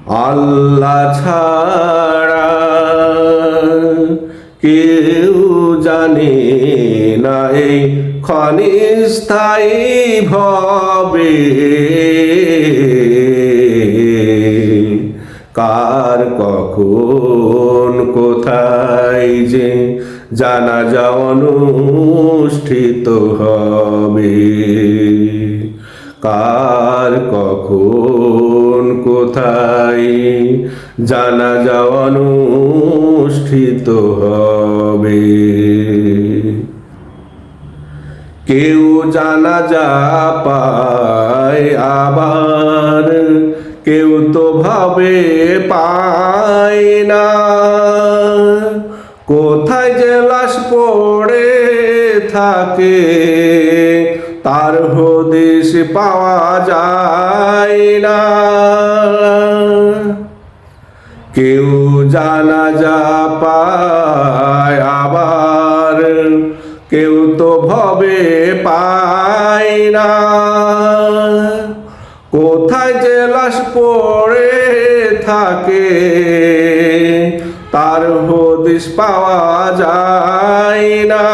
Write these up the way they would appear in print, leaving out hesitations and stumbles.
আল্লাহ ছাড়া কেউ জানে না এই ক্ষণস্থায়ী ভবে কার কখন কোথায় যে জানাজা অনুষ্ঠিত হবে, কার কখন কোথায় জানাজা অনুষ্ঠিত হবে। কেউ জানাজা পায় আবার কেউ তো ভাবে পায় না, কোথায় যে লাশ পড়ে থাকে তার হদিস পাওয়া যায় না। কেউ জানাজা পায় আবার কেউ তো ভবে পায় না, কোথায় যে লাশ পড়ে থাকে তার হদিস পাওয়া যায় না।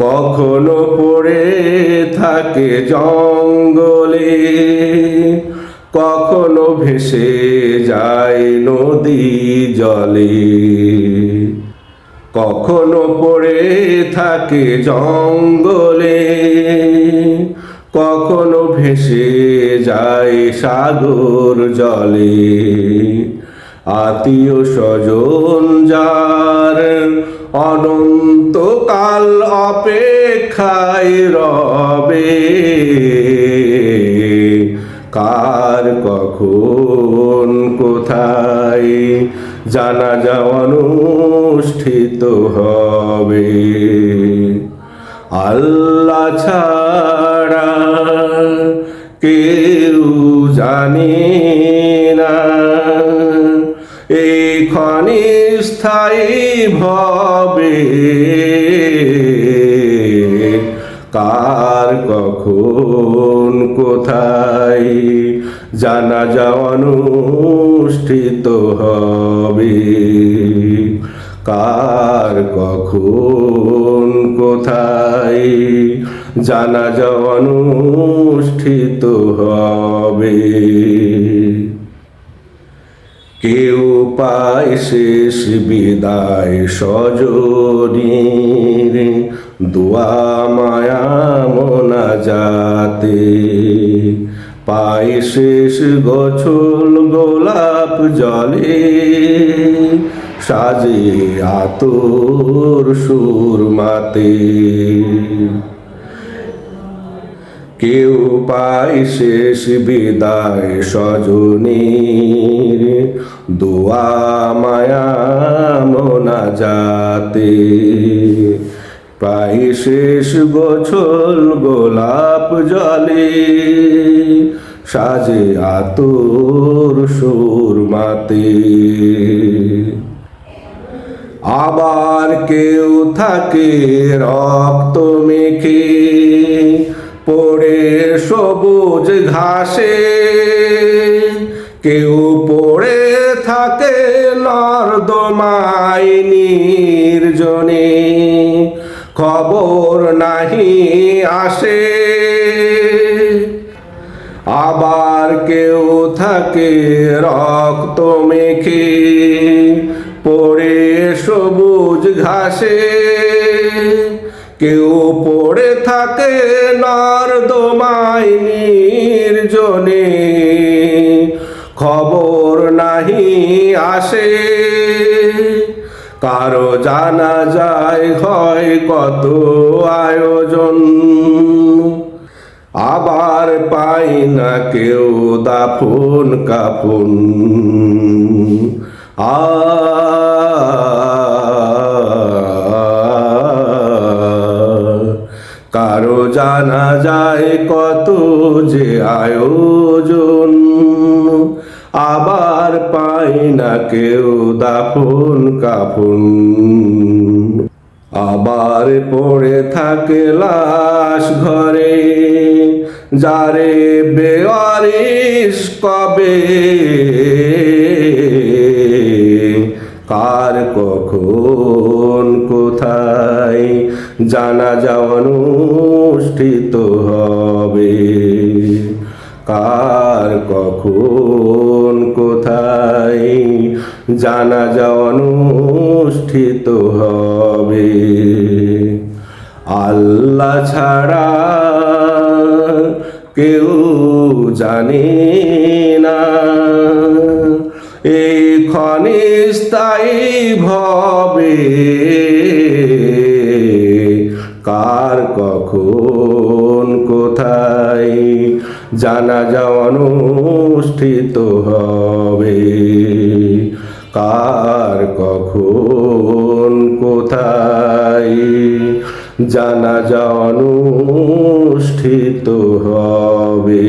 কখনো পড়ে থাকে জঙ্গলে, কখনো ভেসে যায় নদী জলে, কখনো পড়ে থাকে জঙ্গলে, কখনো ভেসে যায় সাগর জলে। আত্মীয় স্বজন যার অনন্তকাল অপেক্ষায় রবে, কার কখন কোথায় জানাজা অনুষ্ঠিত হবে। আল্লাহ ছাড়া কেউ জানে না এই ক্ষণস্থায়ী ভবে কার কখন কোথায় জানাজা অনুষ্ঠিত হবে, কার কখন কোথায় জানাজা অনুষ্ঠিত হবে। কেউ পায় শেষ বিদায় স্বজনীর দোয়া মায়া মোনাজাতে, পায় শেষ গোছল গোলাপ জলে সাজে আতর সুরমাতে। কেউ পায় শেষ বিদায় স্বজনীর দোয়া মায়া মোনাজাতে, পায় শেষ গোছল গোলাপ জলে সাজে আতর সুরমাতে। আবার কেউ থাকে রক্ত মেখে পড়ে সবুজ ঘাসে, কেউ পড়ে থাকে নর্দমায় নির্জনে খবর নাহি আসে। আবার কেউ থাকে রক্ত মেখে পড়ে সবুজ ঘাসে, কেউ পড়ে থাকে নর্দমায় নির্জনে খবর নাহি আসে। কারো জানাজায় হয় কত আয়োজন, আবার পাই না কেউ দাফন কাফন। কারো জানাজায় কত যে আয়োজন, আবার পাই না কেউ দাফন কাফন। আবার পড়ে থাকে লাশ ঘরে যারে বেওয়ারিশ কবে, কার কখন কোথায় জানাজা অনুষ্ঠিত হবে, কার কখন কোথায় জানাজা অনুষ্ঠিত হবে। আল্লাহ ছাড়া কেউ জানে না এই ক্ষণস্থায়ী ভবে, কার কখন কোথায় জানাজা অনুষ্ঠিত হবে, কার কখন কোথায় জানাজা অনুষ্ঠিত হবে।